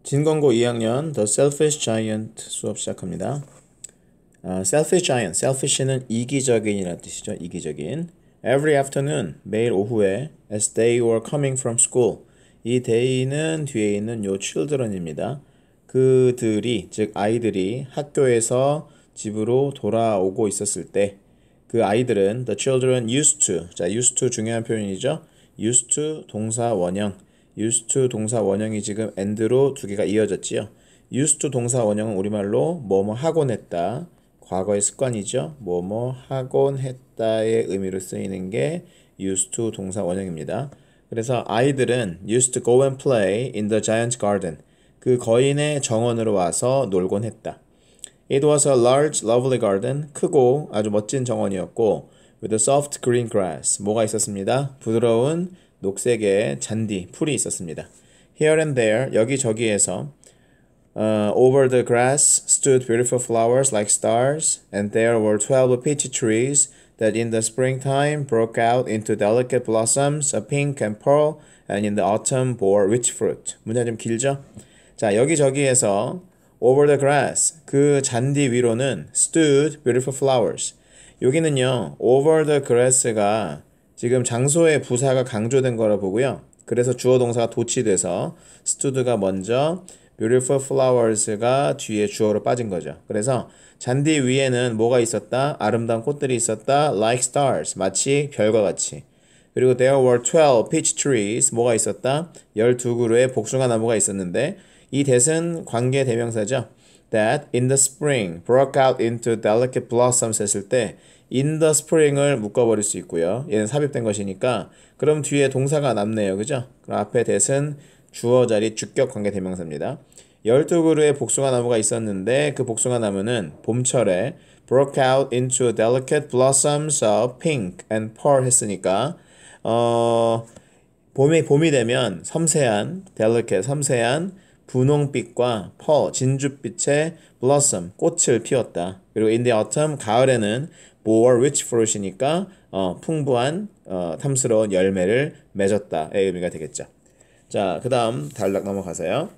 진건고 2학년 The Selfish Giant 수업 시작합니다. Selfish Giant, selfish는 이기적인이라는 뜻이죠. 이기적인. Every afternoon, 매일 오후에 as they were coming from school. 이 they는 뒤에 있는 요 children입니다. 그들이, 즉 아이들이 학교에서 집으로 돌아오고 있었을 때 그 아이들은 the children used to. 자, used to 중요한 표현이죠. used to 동사 원형. used to 동사 원형이 지금 and로 두 개가 이어졌지요. used to 동사 원형은 우리말로 뭐뭐 하곤 했다. 과거의 습관이죠. 뭐뭐 하곤 했다의 의미로 쓰이는 게 used to 동사 원형입니다. 그래서 아이들은 used to go and play in the giant garden. 그 거인의 정원으로 와서 놀곤 했다. It was a large, lovely garden. 크고 아주 멋진 정원이었고 with a soft green grass. 뭐가 있었습니다? 부드러운 녹색의 잔디, 풀이 있었습니다. Here and there, 여기저기에서 over the grass stood beautiful flowers like stars, and there were 12 peach trees that in the springtime broke out into delicate blossoms of pink and pearl, and in the autumn bore rich fruit. 문제 좀 길죠? 자, 여기저기에서 over the grass, 그 잔디 위로는 stood beautiful flowers. 여기는요, over the grass가 지금 장소의 부사가 강조된 거라 보고요. 그래서 주어 동사가 도치돼서 stood가 먼저 beautiful flowers가 뒤에 주어로 빠진 거죠. 그래서 잔디 위에는 뭐가 있었다? 아름다운 꽃들이 있었다. like stars, 마치 별과 같이. 그리고 there were 12 peach trees, 뭐가 있었다? 12그루의 복숭아 나무가 있었는데 이 that은 관계 대명사죠. that in the spring broke out into delicate blossoms 했을 때 in the spring을 묶어버릴 수 있고요. 얘는 삽입된 것이니까 그럼 뒤에 동사가 남네요. 그죠? 그럼 앞에 that은 주어 자리 주격 관계 대명사입니다. 12그루의 복숭아 나무가 있었는데 그 복숭아 나무는 봄철에 broke out into delicate blossoms of pink and pearl 했으니까 봄이 되면 섬세한 delicate 섬세한 분홍빛과 pearl 진주빛의 blossom 꽃을 피웠다. 그리고 in the autumn 가을에는 bore rich fruit이니까 풍부한 탐스러운 열매를 맺었다의 의미가 되겠죠. 자, 그 다음 단락 넘어가세요.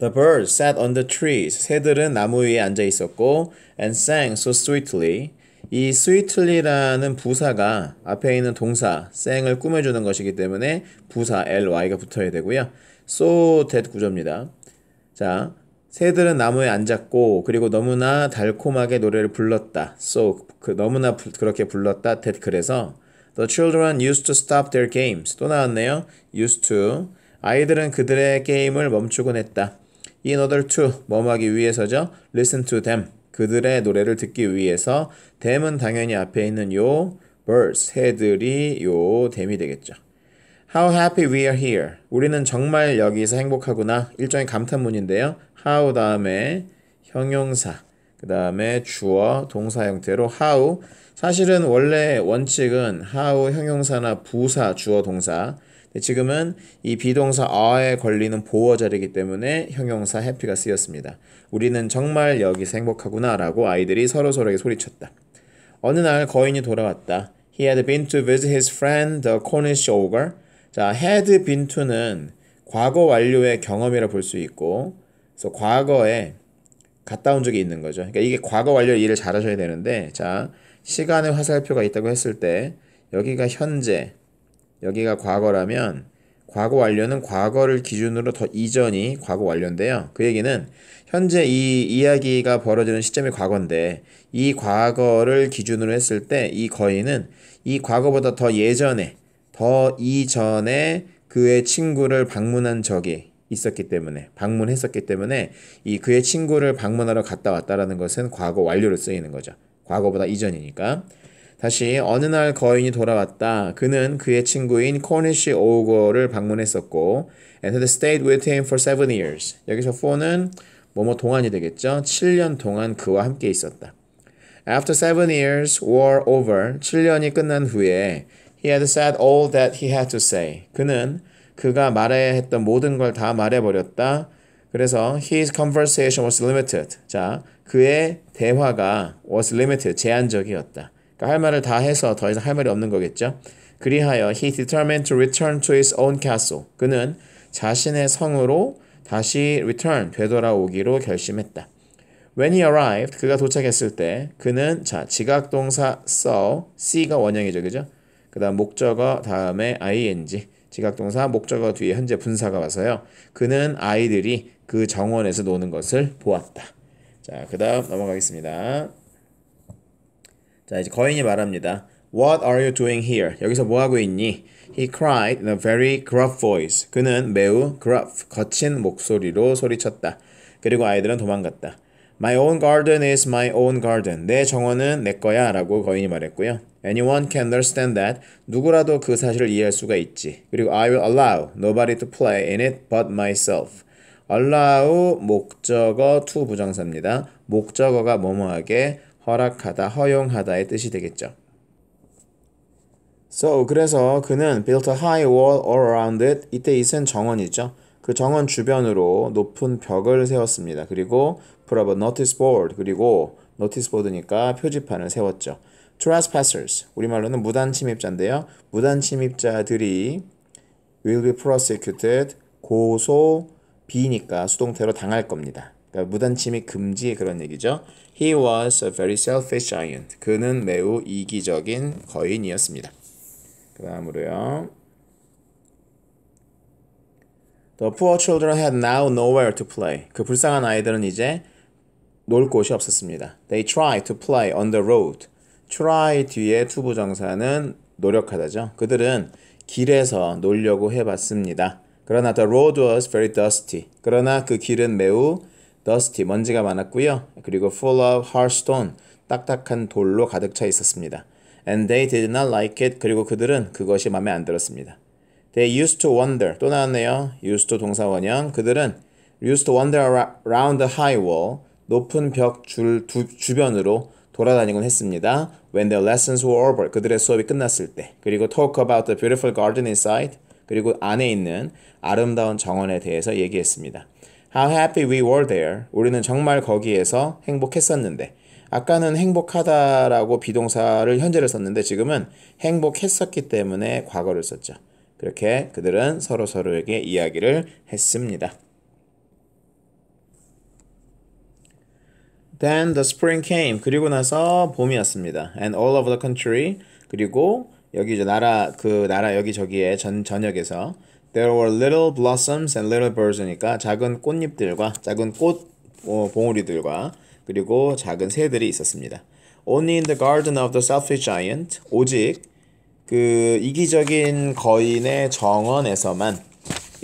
The birds sat on the trees. 새들은 나무 위에 앉아 있었고 and sang so sweetly. 이 sweetly라는 부사가 앞에 있는 동사 sang을 꾸며주는 것이기 때문에 부사 ly가 붙어야 되고요. so that 구조입니다. 자, 새들은 나무에 앉았고 그리고 너무나 달콤하게 노래를 불렀다. so 너무나 그렇게 불렀다. that 그래서 The children used to stop their games. 또 나왔네요. used to. 아이들은 그들의 게임을 멈추곤 했다. In order to. 뭐하기 위해서죠? Listen to them. 그들의 노래를 듣기 위해서 them은 당연히 앞에 있는 요 birds, 새들이 요 them이 되겠죠. How happy we are here. 우리는 정말 여기서 행복하구나. 일종의 감탄문인데요. how 다음에 형용사, 그 다음에 주어, 동사 형태로 how. 사실은 원래 원칙은 how 형용사나 부사, 주어, 동사. 지금은 이 비동사 are에 걸리는 보어 자리이기 때문에 형용사 happy가 쓰였습니다. 우리는 정말 여기서 행복하구나 라고 아이들이 서로서로에게 소리쳤다. 어느 날 거인이 돌아왔다. He had been to visit his friend the Cornish ogre. 자, had been to는 과거 완료의 경험이라 볼 수 있고, 그래서 과거에 갔다 온 적이 있는 거죠. 그러니까 이게 과거 완료 이해를 잘 하셔야 되는데, 자, 시간의 화살표가 있다고 했을 때 여기가 현재, 여기가 과거라면 과거 완료는 과거를 기준으로 더 이전이 과거 완료인데요. 그 얘기는 현재 이 이야기가 벌어지는 시점이 과거인데 이 과거를 기준으로 했을 때 이 거인은 이 과거보다 더 예전에, 더 이전에 그의 친구를 방문한 적이 있었기 때문에, 방문했었기 때문에 이 그의 친구를 방문하러 갔다 왔다라는 것은 과거 완료로 쓰이는 거죠. 과거보다 이전이니까. 다시 어느 날 거인이 돌아왔다. 그는 그의 친구인 코니시 오거를 방문했었고 and had stayed with him for 7 years. 여기서 for는 뭐뭐 동안이 되겠죠. 7년 동안 그와 함께 있었다. After 7 years were over, 7년이 끝난 후에 he had said all that he had to say. 그는 그가 말해야 했던 모든 걸 다 말해버렸다. 그래서 his conversation was limited. 자, 그의 대화가 was limited, 제한적이었다. 그러니까 할 말을 다 해서 더 이상 할 말이 없는 거겠죠. 그리하여 he determined to return to his own castle. 그는 자신의 성으로 다시 return, 되돌아오기로 결심했다. When he arrived, 그가 도착했을 때 그는 지각동사 saw, see가 원형이죠. 그죠? 그 다음 목적어 다음에 ing, 지각동사 목적어 뒤에 현재 분사가 와서요. 그는 아이들이 그 정원에서 노는 것을 보았다. 자, 그 다음 넘어가겠습니다. 자, 이제 거인이 말합니다. What are you doing here? 여기서 뭐 하고 있니? He cried in a very gruff voice. 그는 매우 gruff, 거친 목소리로 소리쳤다. 그리고 아이들은 도망갔다. My own garden is my own garden. 내 정원은 내 거야 라고 거인이 말했고요. Anyone can understand that. 누구라도 그 사실을 이해할 수가 있지. 그리고 I will allow nobody to play in it but myself. allow 목적어 to 부정사입니다. 목적어가 뭐뭐하게 허락하다, 허용하다의 뜻이 되겠죠. So, 그래서 그는 built a high wall all around it. 이때 it은 정원이죠. 그 정원 주변으로 높은 벽을 세웠습니다. 그리고 put up a notice board. 그리고 notice board니까 표지판을 세웠죠. Trespassers. 우리말로는 무단 침입자인데요. 무단 침입자들이 will be prosecuted. 고소, 비니까 수동태로 당할 겁니다. 그러니까 무단 침입 금지 그런 얘기죠. He was a very selfish giant. 그는 매우 이기적인 거인이었습니다. 그 다음으로요. The poor children had now nowhere to play. 그 불쌍한 아이들은 이제 놀 곳이 없었습니다. They tried to play on the road. try 뒤에 투부정사는 노력하다죠. 그들은 길에서 놀려고 해봤습니다. 그러나 the road was very dusty. 그러나 그 길은 매우 dusty, 먼지가 많았고요. 그리고 full of hard stone, 딱딱한 돌로 가득 차 있었습니다. And they did not like it. 그리고 그들은 그것이 마음에 안 들었습니다. They used to wander. 또 나왔네요. used to 동사 원형. 그들은 used to wander around the high wall. 높은 벽 주변으로 돌아다니곤 했습니다. When their lessons were over. 그들의 수업이 끝났을 때. 그리고 talk about the beautiful garden inside. 그리고 안에 있는 아름다운 정원에 대해서 얘기했습니다. How happy we were there. 우리는 정말 거기에서 행복했었는데. 아까는 행복하다라고 비동사를 현재를 썼는데 지금은 행복했었기 때문에 과거를 썼죠. 그렇게 그들은 서로에게 이야기를 했습니다. Then the spring came. 그리고 나서 봄이 왔습니다. And all over the country. 그리고 여기 이제 나라 여기저기에 전역에서 There were little blossoms and little birds니까 작은 꽃잎들과 작은 꽃 봉우리들과 그리고 작은 새들이 있었습니다. Only in the garden of the selfish giant. 오직 그 이기적인 거인의 정원에서만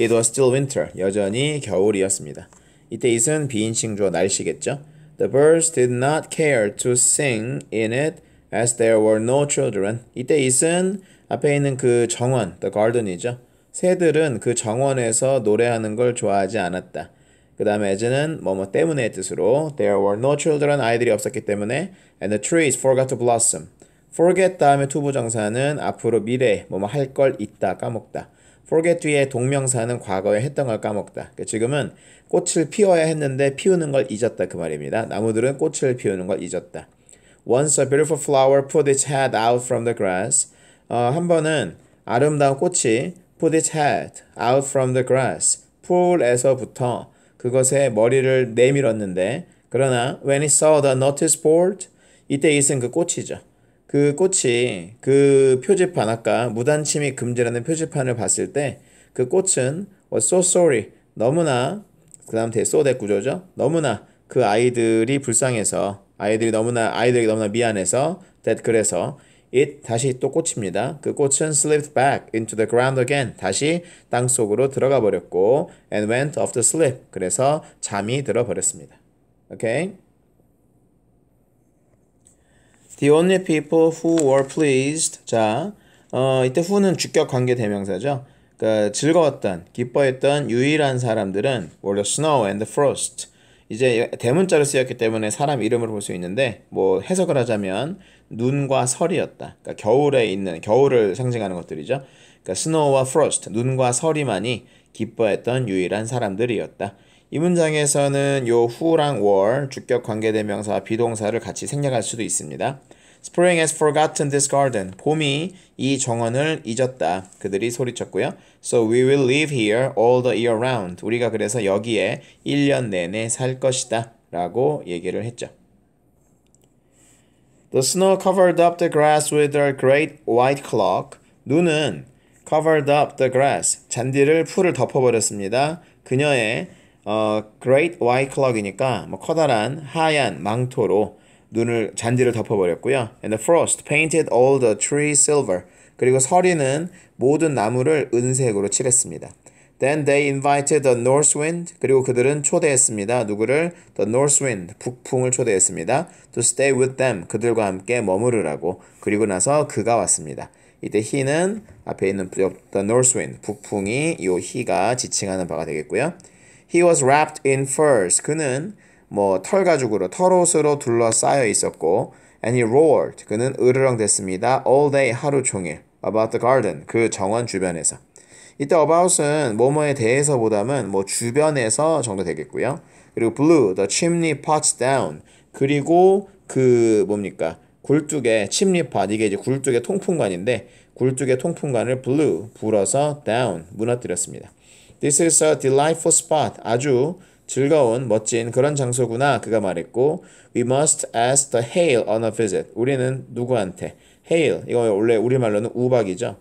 It was still winter. 여전히 겨울이었습니다. 이때 it은 비인칭주어 날씨겠죠. The birds did not care to sing in it as there were no children. 이때 it은 앞에 있는 그 정원, the garden이죠. 새들은 그 정원에서 노래하는 걸 좋아하지 않았다. 그 다음에 as는 뭐뭐 때문에의 뜻으로 There were no children. 아이들이 없었기 때문에 And the trees forgot to blossom. forget 다음에 투부정사는 앞으로 미래 뭐뭐 할 걸 있다 까먹다. forget 뒤에 동명사는 과거에 했던 걸 까먹다. 그러니까 지금은 꽃을 피워야 했는데 피우는 걸 잊었다 그 말입니다. 나무들은 꽃을 피우는 걸 잊었다. Once a beautiful flower put its head out from the grass. 한 번은 아름다운 꽃이 put its head out from the grass. 풀에서부터 그것에 머리를 내밀었는데 그러나 when it saw the notice board. 이때 it은 그 꽃이죠. 그 꽃이 그 표지판 아까 무단 침입 금지라는 표지판을 봤을 때 그 꽃은 was so sorry. 너무나 그 다음 뒤에 so that 구조죠. 너무나 그 아이들이 불쌍해서 아이들이 너무나 미안해서 that 그래서 it 다시 또 꽃입니다. 그 꽃은 slipped back into the ground again. 다시 땅 속으로 들어가 버렸고 and went off to sleep. 그래서 잠이 들어 버렸습니다. 오케이. The only people who were pleased. 자, 이때 who는 주격 관계 대명사죠. 그러니까 즐거웠던, 기뻐했던 유일한 사람들은 were the snow and the frost. 이제 대문자로 쓰였기 때문에 사람 이름으로 볼 수 있는데 뭐 해석을 하자면 눈과 설이었다. 그러니까 겨울에 있는 겨울을 상징하는 것들이죠. 그러니까 snow와 frost, 눈과 설이만이 기뻐했던 유일한 사람들이었다. 이 문장에서는 요 who랑 were 주격 관계대명사 비동사를 같이 생략할 수도 있습니다. Spring has forgotten this garden. 봄이 이 정원을 잊었다. 그들이 소리쳤고요. So we will live here all the year round. 우리가 그래서 여기에 1년 내내 살 것이다. 라고 얘기를 했죠. The snow covered up the grass with a great white cloak. 눈은 covered up the grass. 풀을 덮어버렸습니다. 그녀의 great white cloak이니까 커다란 하얀 망토로 잔디를 덮어버렸고요. And the frost painted all the trees silver. 그리고 서리는 모든 나무를 은색으로 칠했습니다. Then they invited the north wind. 그리고 그들은 초대했습니다. 누구를? The north wind. 북풍을 초대했습니다. To stay with them. 그들과 함께 머무르라고. 그리고 나서 그가 왔습니다. 이때 he는 앞에 있는 the north wind. 북풍이 이 he가 지칭하는 바가 되겠고요. He was wrapped in furs. 그는 털가죽으로 털옷으로 둘러싸여 있었고 and he roared. 그는 으르렁댔습니다. all day 하루 종일 about the garden. 그 정원 주변에서. 이때 about은 뭐뭐에 대해서보다는 주변에서 정도 되겠고요. 그리고 blew the chimney pots down. 그리고 굴뚝의 chimney pot. 이게 이제 굴뚝의 통풍관인데 굴뚝의 통풍관을 blew 불어서 down 무너뜨렸습니다. This is a delightful spot. 아주 즐거운 멋진 그런 장소구나 그가 말했고 We must ask the Hale on a visit. 우리는 누구한테? Hale. 이거 원래 우리말로는 우박이죠.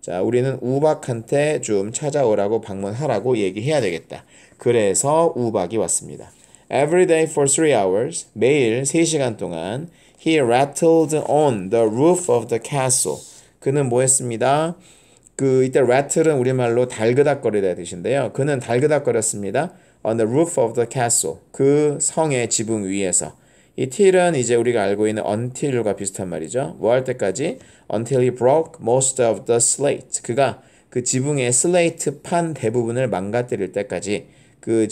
자, 우리는 우박한테 좀 찾아오라고 방문하라고 얘기해야 되겠다. 그래서 우박이 왔습니다. Every day for 3 hours. 매일 3시간 동안 he rattled on the roof of the castle. 그는 뭐 했습니다? 이때 rattle은 우리말로 달그닥거리다 뜻인데요. 그는 달그닥거렸습니다. On the roof of the castle. 그 성의 지붕 위에서. 이 till은 이제 우리가 알고 있는 until과 비슷한 말이죠. 뭐 할 때까지? Until he broke most of the slate. 그가 그 지붕의 슬레이트 판 대부분을 망가뜨릴 때까지 그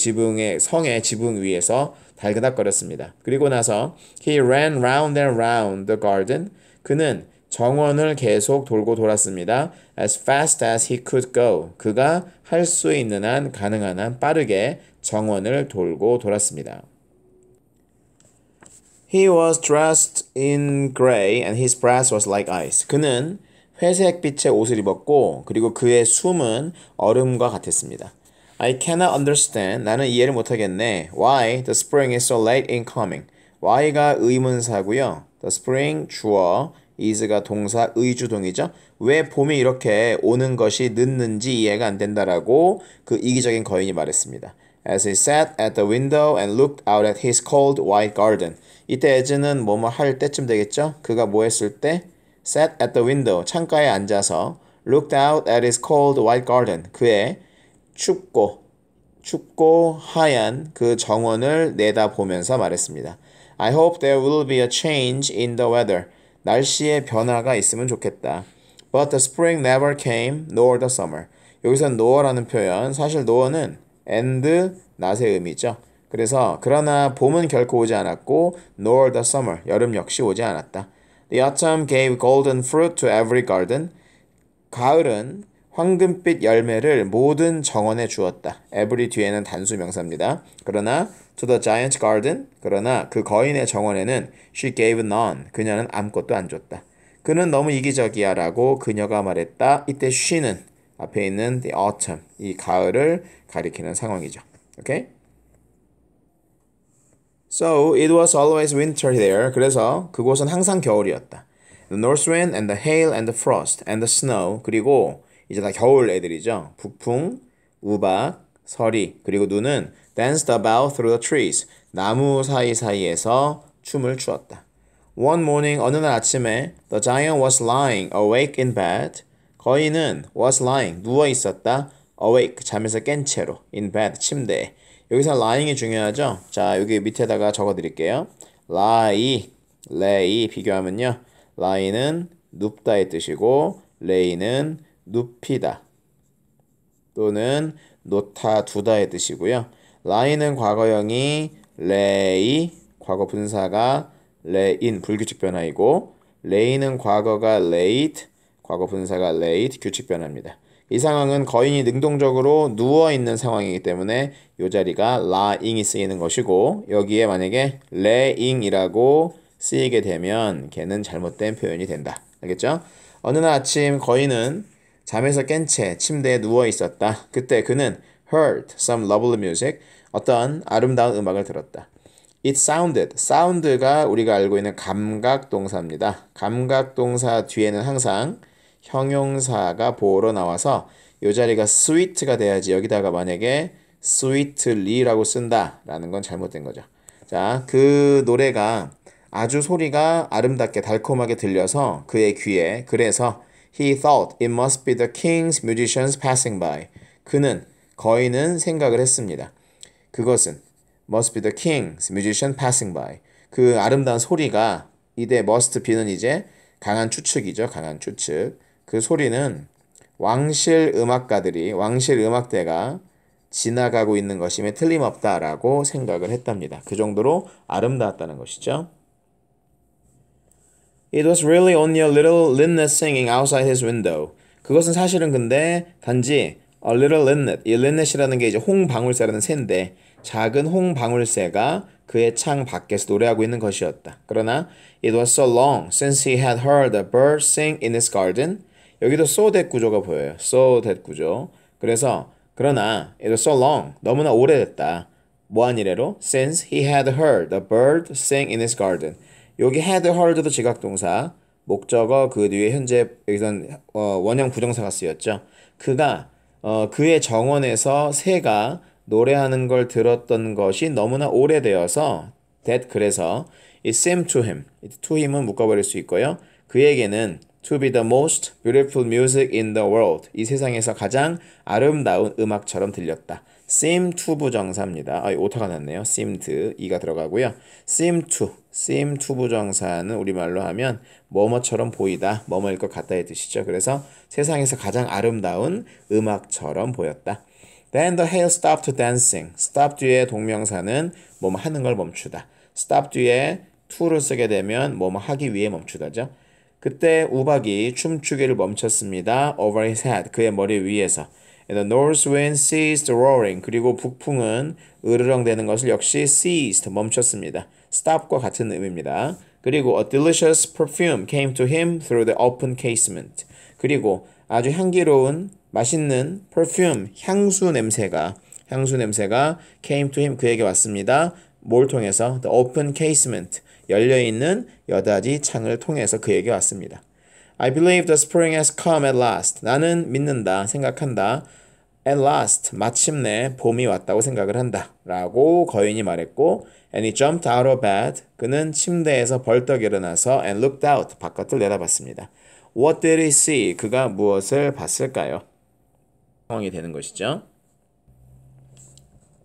성의 지붕 위에서 달그닥거렸습니다. 그리고 나서 he ran round and round the garden. 그는 정원을 계속 돌고 돌았습니다. As fast as he could go. 그가 할 수 있는 한 가능한 한 빠르게 정원을 돌고 돌았습니다. He was dressed in gray and his breath was like ice. 그는 회색빛의 옷을 입었고 그리고 그의 숨은 얼음과 같았습니다. I cannot understand. 나는 이해를 못하겠네. Why the spring is so late in coming. Why가 의문사고요. The spring 주어, is가 동사 의주동이죠. 왜 봄이 이렇게 오는 것이 늦는지 이해가 안 된다라고 그 이기적인 거인이 말했습니다. As he sat at the window and looked out at his cold white garden. 이때 as는 뭐뭐 할 때쯤 되겠죠? 그가 뭐 했을 때? Sat at the window. 창가에 앉아서 looked out at his cold white garden. 그의 춥고 하얀 그 정원을 내다보면서 말했습니다. I hope there will be a change in the weather. 날씨의 변화가 있으면 좋겠다. But the spring never came, nor the summer. 여기서 nor라는 표현, 사실 nor는 and, not의 의미죠. 그래서 그러나 봄은 결코 오지 않았고 nor the summer, 여름 역시 오지 않았다. The autumn gave golden fruit to every garden. 가을은 황금빛 열매를 모든 정원에 주었다. every 뒤에는 단수 명사입니다. 그러나 to the giant garden, 그러나 그 거인의 정원에는 she gave none, 그녀는 아무것도 안 줬다. 그는 너무 이기적이야 라고 그녀가 말했다. 이때 she는 앞에 있는 the autumn, 이 가을을 가리키는 상황이죠. Okay? So it was always winter there. 그래서 그곳은 항상 겨울이었다. The north wind and the hail and the frost and the snow. 그리고 이제 다 겨울 애들이죠. 북풍, 우박, 서리, 그리고 눈은 danced about through the trees. 나무 사이사이에서 춤을 추었다. One morning, 어느 날 아침에 the giant was lying awake in bed. 거인은 was lying, 누워 있었다. awake, 잠에서 깬 채로 in bed, 침대에. 여기서 lying이 중요하죠. 자, 여기 밑에다가 적어드릴게요. lie, lay 비교하면요. lie는 눕다의 뜻이고 lay는 눕히다 또는 놓다 두다의 뜻이고요. lie는 과거형이 lay, 과거 분사가 lay인 불규칙 변화이고 lay는 과거가 laid, 과거 분사가 laid 규칙 변화입니다. 이 상황은 거인이 능동적으로 누워있는 상황이기 때문에 이 자리가 lying이 쓰이는 것이고 여기에 만약에 laying이라고 쓰이게 되면 걔는 잘못된 표현이 된다. 알겠죠? 어느 날 아침 거인은 잠에서 깬 채 침대에 누워 있었다. 그때 그는 heard some lovely music, 어떤 아름다운 음악을 들었다. It sounded, sound가 우리가 알고 있는 감각 동사입니다. 감각 동사 뒤에는 항상 형용사가 보어로 나와서 이 자리가 sweet가 돼야지 여기다가 만약에 sweetly라고 쓴다라는 건 잘못된 거죠. 자, 그 노래가 아주 소리가 아름답게 달콤하게 들려서 그의 귀에 그래서 he thought it must be the king's musicians passing by. 그는 거인은 생각을 했습니다. 그것은 must be the king's musician passing by. 그 아름다운 소리가 이때 must be는 이제 강한 추측이죠. 강한 추측. 그 소리는 왕실 음악가들이 왕실 음악대가 지나가고 있는 것임에 틀림없다라고 생각을 했답니다. 그 정도로 아름다웠다는 것이죠. It was really only a little linnet singing outside his window. 그것은 사실은 근데 단지 a little linnet, 이 linnet이라는 게 이제 홍방울새라는 새인데 작은 홍방울새가 그의 창 밖에서 노래하고 있는 것이었다. 그러나 it was so long since he had heard a bird sing in his garden. 여기도 so that 구조가 보여요. so that 구조. 그래서 그러나 it was so long, 너무나 오래됐다. 뭐한 이래로? Since he had heard a bird sing in his garden. 여기 had heard도 지각동사, 목적어 그 뒤에 현재 여기선 원형 부정사가 쓰였죠. 그가 그의 정원에서 새가 노래하는 걸 들었던 것이 너무나 오래되어서 that 그래서 it seemed to him, to him은 묶어버릴 수 있고요. 그에게는 to be the most beautiful music in the world, 이 세상에서 가장 아름다운 음악처럼 들렸다. seem to 부정사입니다. 오타가 났네요. seemed, 이가 들어가고요. seem to 부정사는 우리말로 하면 뭐뭐처럼 보이다, 뭐뭐일 것 같다의 뜻이죠. 그래서 세상에서 가장 아름다운 음악처럼 보였다. Then the hail stopped dancing. stop 뒤에 동명사는 뭐뭐 하는 걸 멈추다. stop 뒤에 to를 쓰게 되면 뭐뭐 하기 위해 멈추다죠. 그때 우박이 춤추기를 멈췄습니다. over his head, 그의 머리 위에서. And the north wind ceased roaring. 그리고 북풍은 으르렁대는 것을 역시 ceased, 멈췄습니다. stop과 같은 의미입니다. 그리고 a delicious perfume came to him through the open casement. 그리고 아주 향기로운 맛있는 perfume, 향수 냄새가 came to him, 그에게 왔습니다. 뭘 통해서? The open casement, 열려있는 여닫이 창을 통해서 그에게 왔습니다. I believe the spring has come at last. 나는 믿는다, 생각한다. At last, 마침내 봄이 왔다고 생각을 한다. 라고 거인이 말했고 And he jumped out of bed. 그는 침대에서 벌떡 일어나서 and looked out, 바깥을 내다봤습니다. What did he see? 그가 무엇을 봤을까요? 상황이 되는 것이죠.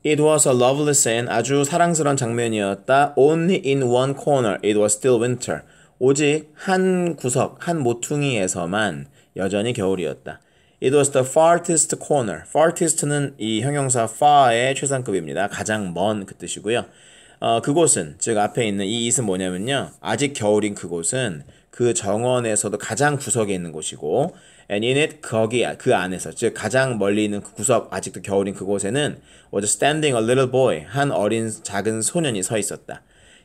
It was a lovely scene. 아주 사랑스러운 장면이었다. Only in one corner it was still winter. 오직 한 구석, 한 모퉁이에서만 여전히 겨울이었다. It was the farthest corner. farthest는 이 형용사 far의 최상급입니다. 가장 먼 그 뜻이고요. 그곳은, 즉 앞에 있는 이 it은 뭐냐면요. 아직 겨울인 그곳은 그 정원에서도 가장 구석에 있는 곳이고 and in it, 거기, 그 안에서, 즉 가장 멀리 있는 그 구석, 아직도 겨울인 그곳에는 was standing a little boy, 한 어린 작은 소년이 서 있었다.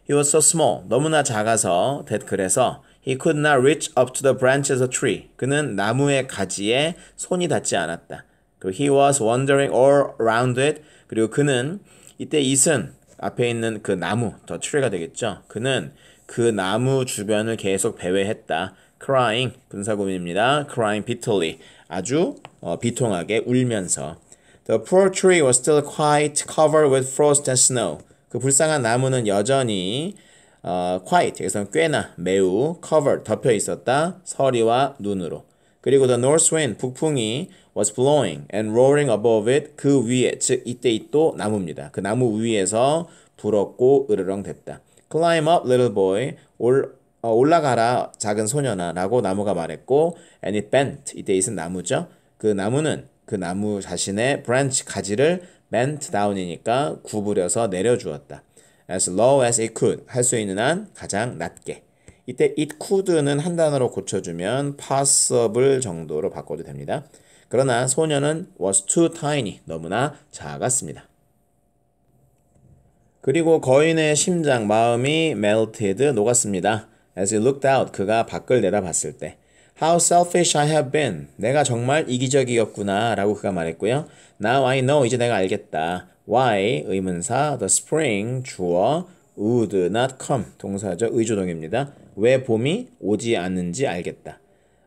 He was so small, 너무나 작아서 that 그래서 he could not reach up to the branches of a tree. 그는 나무의 가지에 손이 닿지 않았다. 그리고 he was wandering all around it. 그리고 그는 이때 it은 앞에 있는 그 나무, 더 tree가 되겠죠. 그는 그 나무 주변을 계속 배회했다. crying, 분사구문입니다. crying bitterly, 아주 비통하게 울면서. The poor tree was still quite covered with frost and snow. 그 불쌍한 나무는 여전히 quite, 여기서는 꽤나 매우 covered, 덮여 있었다. 서리와 눈으로. 그리고 the north wind, 북풍이 was blowing and roaring above it, 그 위에, 즉 이때 또 나무입니다. 그 나무 위에서 불었고 으르렁댔다. Climb up, little boy. 올라가라, 작은 소년아 라고 나무가 말했고 and it bent, 이때 it은 나무죠. 그 나무는 그 나무 자신의 branch, 가지를 bent down이니까 구부려서 내려주었다. As low as it could, 할 수 있는 한 가장 낮게. 이때 it could는 한 단어로 고쳐주면 possible 정도로 바꿔도 됩니다. 그러나 소년은 was too tiny, 너무나 작았습니다. 그리고 거인의 심장, 마음이 melted, 녹았습니다. As he looked out, 그가 밖을 내다봤을 때. How selfish I have been. 내가 정말 이기적이었구나 라고 그가 말했고요. Now I know, 이제 내가 알겠다. Why, 의문사, the spring, 주어, would not come, 동사죠. 의조동입니다. 왜 봄이 오지 않는지 알겠다.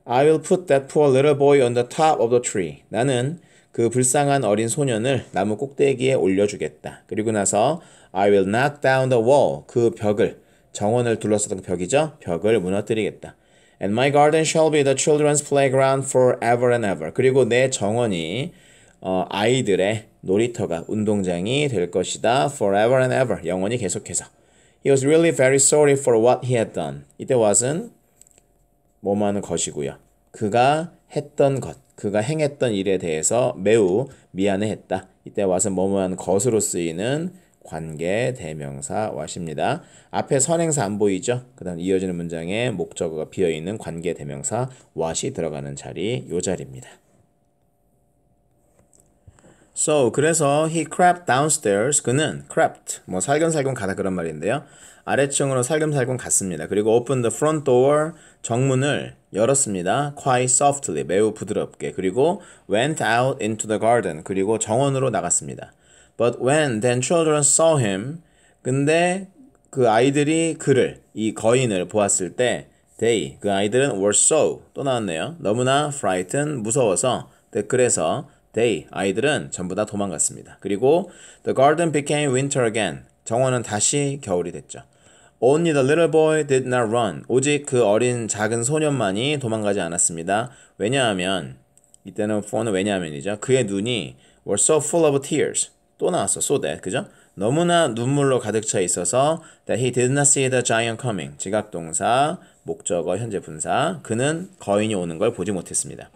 I will put that poor little boy on the top of the tree. 나는 그 불쌍한 어린 소년을 나무 꼭대기에 올려주겠다. 그리고 나서 I will knock down the wall. 그 벽을, 정원을 둘러쌌던 벽이죠. 벽을 무너뜨리겠다. And my garden shall be the children's playground forever and ever. 그리고 내 정원이 아이들의 놀이터가, 운동장이 될 것이다. Forever and ever. 영원히 계속해서. He was really very sorry for what he had done. 이때 what은 뭐뭐하는 것이고요. 그가 했던 것, 그가 행했던 일에 대해서 매우 미안해했다. 이때 what은 뭐뭐하는 것으로 쓰이는 관계 대명사 what입니다. 앞에 선행사 안 보이죠? 그 다음 이어지는 문장에 목적어가 비어있는 관계 대명사 what이 들어가는 자리, 요 자리입니다. So, 그래서 he crept downstairs. 그는 crept, 뭐 살금살금 가다 그런 말인데요. 아래층으로 살금살금 갔습니다. 그리고 opened the front door, 정문을 열었습니다. Quite softly, 매우 부드럽게. 그리고 went out into the garden, 그리고 정원으로 나갔습니다. But when then children saw him, 근데 그 아이들이 그를, 이 거인을 보았을 때 they, 그 아이들은 were so, 또 나왔네요. 너무나 frightened, 무서워서, 그래서 they, 아이들은 전부 다 도망갔습니다. 그리고 the garden became winter again. 정원은 다시 겨울이 됐죠. Only the little boy did not run. 오직 그 어린 작은 소년만이 도망가지 않았습니다. 왜냐하면, 이때는 for는 왜냐하면이죠. 그의 눈이 were so full of tears. 또 나왔어, so that, 그죠? 너무나 눈물로 가득 차 있어서 that he did not see the giant coming. 지각동사, 목적어, 현재 분사. 그는 거인이 오는 걸 보지 못했습니다.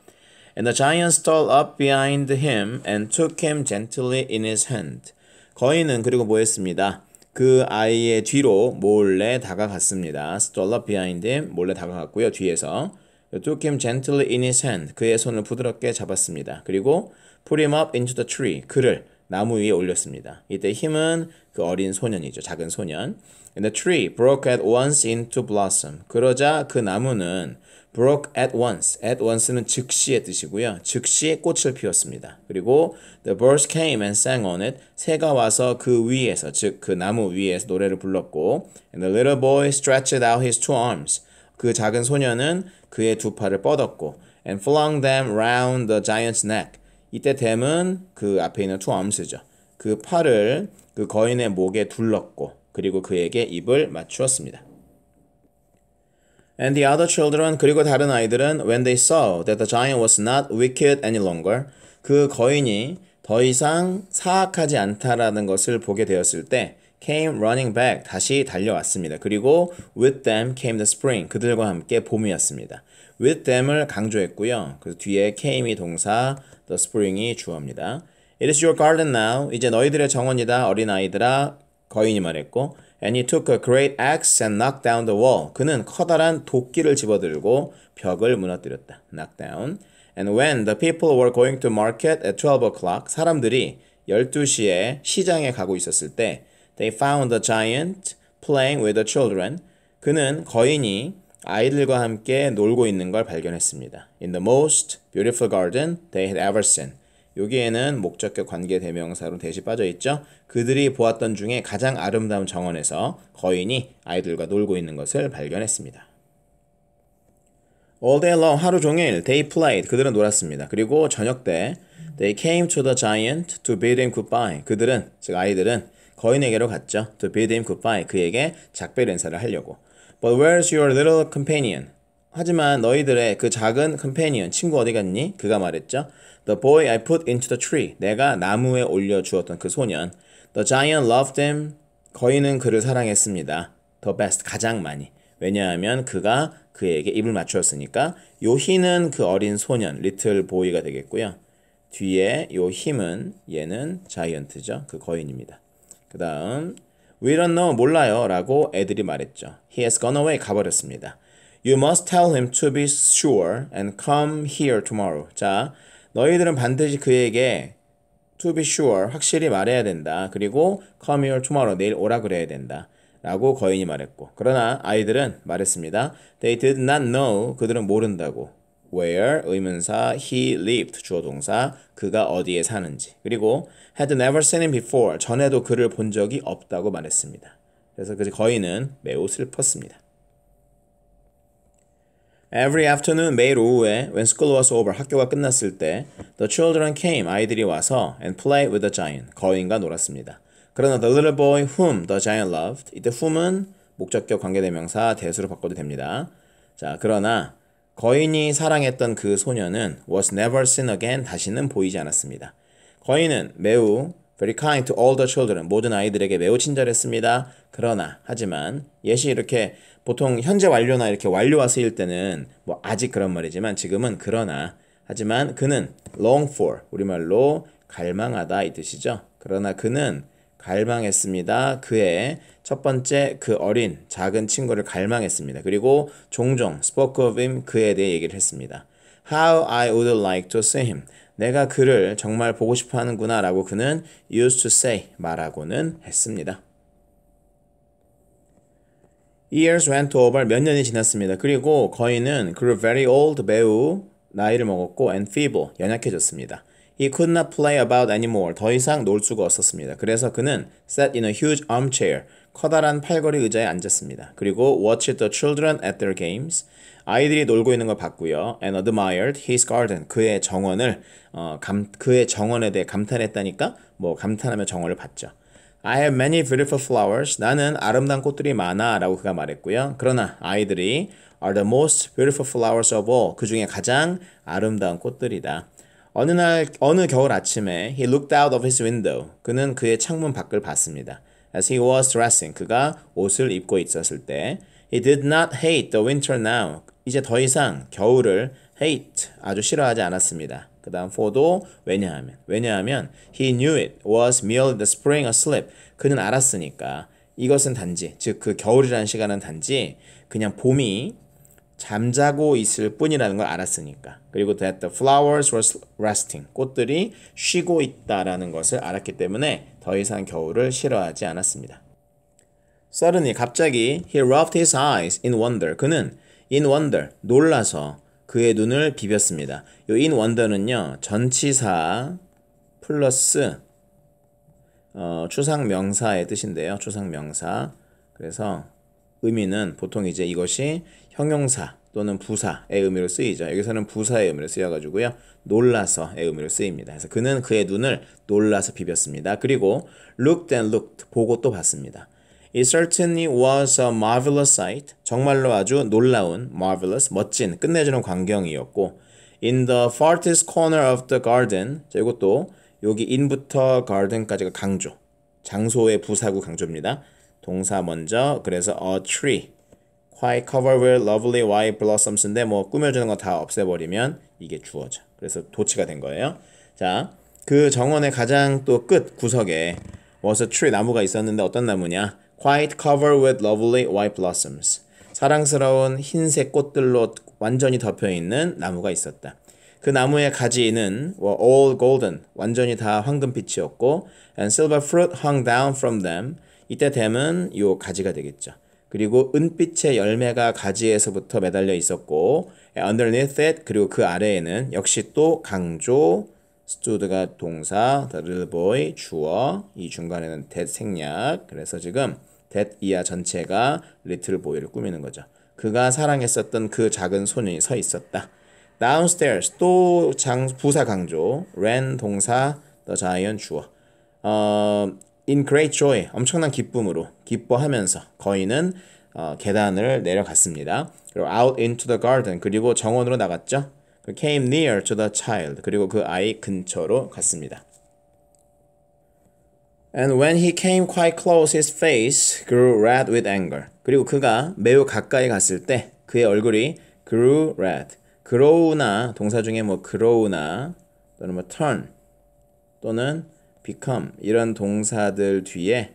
And the giant stole up behind him and took him gently in his hand. 거인은 그리고 뭐 했습니다? 그 아이의 뒤로 몰래 다가갔습니다. Stole up behind him, 몰래 다가갔고요. 뒤에서 took him gently in his hand. 그의 손을 부드럽게 잡았습니다. 그리고 put him up into the tree. 그를 나무 위에 올렸습니다. 이때 힘은 그 어린 소년이죠. 작은 소년. And the tree broke at once into blossom. 그러자 그 나무는 broke at once. at once는 즉시의 뜻이고요. 즉시 꽃을 피웠습니다. 그리고 the birds came and sang on it. 새가 와서 그 위에서, 즉 그 나무 위에서 노래를 불렀고 and the little boy stretched out his two arms. 그 작은 소년은 그의 두 팔을 뻗었고 and flung them round the giant's neck. 이때 them은 그 앞에 있는 two arms죠. 그 팔을 그 거인의 목에 둘렀고 그리고 그에게 입을 맞추었습니다. And the other children, 그리고 다른 아이들은 when they saw that the giant was not wicked any longer, 그 거인이 더 이상 사악하지 않다라는 것을 보게 되었을 때 came running back, 다시 달려왔습니다. 그리고 with them came the spring, 그들과 함께 봄이었습니다. with them을 강조했고요. 그 뒤에 came이 동사, the spring이 주어입니다. It is your garden now, 이제 너희들의 정원이다, 어린아이들아, 거인이 말했고 And he took a great axe and knocked down the wall. 그는 커다란 도끼를 집어들고 벽을 무너뜨렸다. knock down. And when the people were going to market at 12 o'clock, 사람들이 12시에 시장에 가고 있었을 때 they found the giant playing with the children. 그는 거인이 아이들과 함께 놀고 있는 걸 발견했습니다. In the most beautiful garden they had ever seen. 여기에는 목적격 관계 대명사로 대시 빠져 있죠. 그들이 보았던 중에 가장 아름다운 정원에서 거인이 아이들과 놀고 있는 것을 발견했습니다. All day long, 하루 종일 they played, 그들은 놀았습니다. 그리고 저녁 때 they came to the giant to bid him goodbye. 그들은, 즉 아이들은 거인에게로 갔죠. to bid him goodbye, 그에게 작별 인사를 하려고. But where's your little companion? 하지만 너희들의 그 작은 companion, 친구 어디 갔니? 그가 말했죠. The boy I put into the tree. 내가 나무에 올려주었던 그 소년. The giant loved him. 거인은 그를 사랑했습니다. The best, 가장 많이. 왜냐하면 그가 그에게 입을 맞추었으니까. 요 he는 그 어린 소년, little boy가 되겠고요. 뒤에 요 him은 얘는 giant죠. 그 거인입니다. 그 다음 We don't know, 몰라요 라고 애들이 말했죠. He has gone away, 가버렸습니다. You must tell him to be sure and come here tomorrow. 자, 너희들은 반드시 그에게 to be sure, 확실히 말해야 된다. 그리고 come here tomorrow, 내일 오라 그래야 된다. 라고 거인이 말했고 그러나 아이들은 말했습니다. They did not know, 그들은 모른다고. Where, 의문사, he lived, 주어 동사, 그가 어디에 사는지. 그리고 had never seen him before, 전에도 그를 본 적이 없다고 말했습니다. 그래서 그 거인은 매우 슬펐습니다. Every afternoon, 매일 오후에 when school was over, 학교가 끝났을 때 the children came, 아이들이 와서 and played with the giant, 거인과 놀았습니다. 그러나 the little boy whom the giant loved, 이때 whom은 목적격 관계대명사 대수로 바꿔도 됩니다. 자, 그러나 거인이 사랑했던 그 소녀는 was never seen again, 다시는 보이지 않았습니다. 거인은 매우 very kind to all the children, 모든 아이들에게 매우 친절했습니다. 그러나, 하지만 예시 이렇게 보통 현재 완료나 이렇게 완료와 쓰일 때는 뭐 아직 그런 말이지만 지금은 그러나, 하지만 그는 long for, 우리말로 갈망하다 이 뜻이죠. 그러나 그는 갈망했습니다. 그의 첫 번째 그 어린 작은 친구를 갈망했습니다. 그리고 종종 spoke of him, 그에 대해 얘기를 했습니다. How I would like to see him. 내가 그를 정말 보고 싶어 하는구나 라고 그는 used to say, 말하고는 했습니다. Years went over, 몇 년이 지났습니다. 그리고 거인은 grew very old, 매우 나이를 먹었고 and feeble, 연약해졌습니다. He could not play about anymore, 더 이상 놀 수가 없었습니다. 그래서 그는 sat in a huge armchair, 커다란 팔걸이 의자에 앉았습니다. 그리고 watched the children at their games, 아이들이 놀고 있는 걸 봤고요. And admired his garden, 그의 정원을 그의 정원에 대해 감탄했다니까 뭐 감탄하며 정원을 봤죠. I have many beautiful flowers, 나는 아름다운 꽃들이 많아 라고 그가 말했고요. 그러나 아이들이 are the most beautiful flowers of all, 그 중에 가장 아름다운 꽃들이다. 어느 겨울 아침에 he looked out of his window, 그는 그의 창문 밖을 봤습니다. As he was dressing, 그가 옷을 입고 있었을 때 he did not hate the winter now, 이제 더 이상 겨울을 hate, 아주 싫어하지 않았습니다. 그 다음 for도 왜냐하면 he knew it was merely the spring asleep, 그는 알았으니까 이것은 단지, 즉 그 겨울이라는 시간은 단지 그냥 봄이 잠자고 있을 뿐이라는 걸 알았으니까. 그리고 that the flowers were resting, 꽃들이 쉬고 있다라는 것을 알았기 때문에 더 이상 겨울을 싫어하지 않았습니다. Suddenly, 갑자기 he rubbed his eyes in wonder, 그는 in wonder, 놀라서 그의 눈을 비볐습니다. 이 in wonder는요, 전치사 플러스 추상명사의 뜻인데요. 추상명사. 그래서 의미는 보통 이제 이것이 형용사 또는 부사의 의미로 쓰이죠. 여기서는 부사의 의미로 쓰여가지고요. 놀라서의 의미로 쓰입니다. 그래서 그는 그의 눈을 놀라서 비볐습니다. 그리고 looked and looked, 보고 또 봤습니다. It certainly was a marvelous sight. 정말로 아주 놀라운, marvelous, 멋진, 끝내주는 광경이었고 in the farthest corner of the garden, 자, 이것도 여기 in부터 garden까지가 강조, 장소의 부사구 강조입니다. 동사 먼저, 그래서 a tree, quite covered with lovely white blossoms인데 뭐 꾸며주는 거 다 없애버리면 이게 주어져. 그래서 도치가 된 거예요. 자, 그 정원의 가장 또 끝 구석에 was a tree, 나무가 있었는데 어떤 나무냐? Quite covered with lovely white blossoms. 사랑스러운 흰색 꽃들로 완전히 덮여있는 나무가 있었다. 그 나무의 가지는 were all golden, 완전히 다 황금빛이었고 and silver fruit hung down from them. 이때 댐은 요 가지가 되겠죠. 그리고 은빛의 열매가 가지에서부터 매달려 있었고 underneath it, 그리고 그 아래에는 역시 또 강조 stood가 동사, the little boy 주어, 이 중간에는 that 생략. 그래서 지금 that 이하 전체가 little boy를 꾸미는 거죠. 그가 사랑했었던 그 작은 소년이 서 있었다. downstairs 또 부사 강조, ran 동사, the giant 주어. in great joy, 엄청난 기쁨으로, 기뻐하면서 거인은 계단을 내려갔습니다. 그리고 out into the garden, 그리고 정원으로 나갔죠. came near to the child, 그리고 그 아이 근처로 갔습니다. And when he came quite close, his face grew red with anger. 그리고 그가 매우 가까이 갔을 때 그의 얼굴이 grew red. grow나 동사 중에 뭐 grow나 또는 뭐 turn 또는 become 이런 동사들 뒤에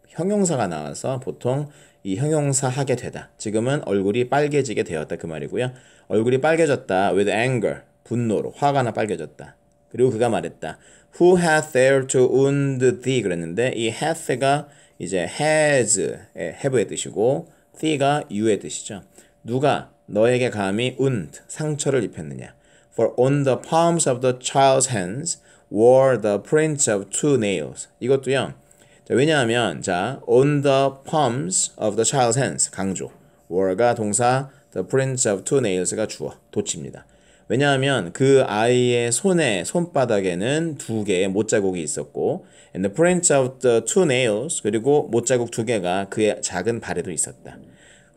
형용사가 나와서 보통 이 형용사 하게 되다. 지금은 얼굴이 빨개지게 되었다 그 말이고요. 얼굴이 빨개졌다 with anger, 분노로, 화가 나 빨개졌다. 그리고 그가 말했다. Who hath dared to wound thee? 그랬는데 이 hath가 이제 has, have의 뜻이고 thee가 you의 뜻이죠. 누가 너에게 감히 wound, 상처를 입혔느냐? For on the palms of the child's hands were the prints of two nails. 이것도요. 자, 왜냐하면 자, on the palms of the child's hands 강조. were가 동사, the prints of two nails가 주어, 도치입니다. 왜냐하면 그 아이의 손바닥에는 두 개의 못자국이 있었고 and the prints of the two nails 그리고 못자국 두 개가 그의 작은 발에도 있었다.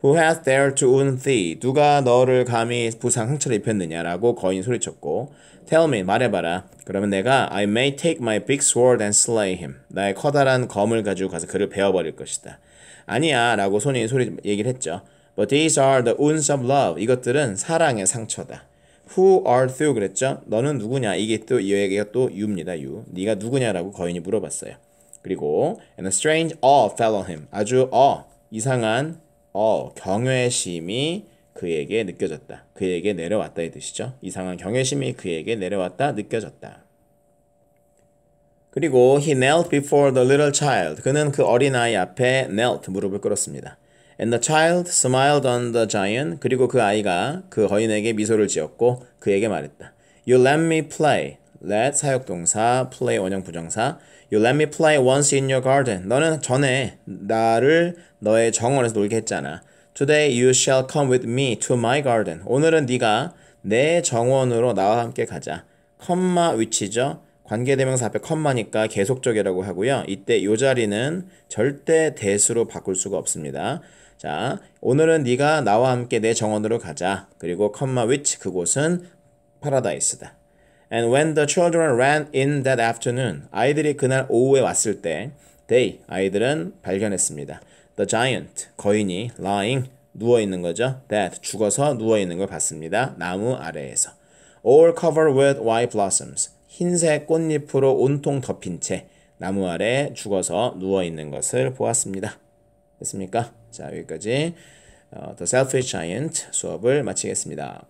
Who hath dared to wound thee? 누가 너를 감히 상처를 입혔느냐라고 거인 소리쳤고 Tell me, 말해봐라. 그러면 내가 I may take my big sword and slay him. 나의 커다란 검을 가지고 가서 그를 베어버릴 것이다. 아니야 라고 손이 얘기를 했죠. But these are the wounds of love. 이것들은 사랑의 상처다. Who art thou? 그랬죠. 너는 누구냐? 이게 또 얘기가 또 you입니다. you. 네가 누구냐라고 거인이 물어봤어요. 그리고 and a strange awe fell on him. 아주 이상한 경외심이 그에게 느껴졌다. 그에게 내려왔다 이 뜻이죠. 이상한 경외심이 그에게 내려왔다 느껴졌다. 그리고 he knelt before the little child. 그는 그 어린아이 앞에 knelt 무릎을 꿇었습니다. And the child smiled on the giant. 그리고 그 아이가 그 거인에게 미소를 지었고 그에게 말했다. You let me play. let 사역동사, play 원형 부정사. You let me play once in your garden. 너는 전에 나를 너의 정원에서 놀게 했잖아. Today you shall come with me to my garden. 오늘은 네가 내 정원으로 나와 함께 가자. 컴마 위치죠. 관계대명사 앞에 컴마니까 계속적이라고 하고요. 이때 이 자리는 절대 대수로 바꿀 수가 없습니다. 자, 오늘은 네가 나와 함께 내 정원으로 가자. 그리고 컴마 which 그곳은 파라다이스다. And when the children ran in that afternoon, 아이들이 그날 오후에 왔을 때, 아이들은 발견했습니다. The giant, 거인이 lying, 누워있는 거죠. Dead, 죽어서 누워있는 걸 봤습니다. 나무 아래에서. All covered with white blossoms, 흰색 꽃잎으로 온통 덮인 채 나무 아래 죽어서 누워있는 것을 보았습니다. 됐습니까? 자, 여기까지 The Selfish Giant 수업을 마치겠습니다.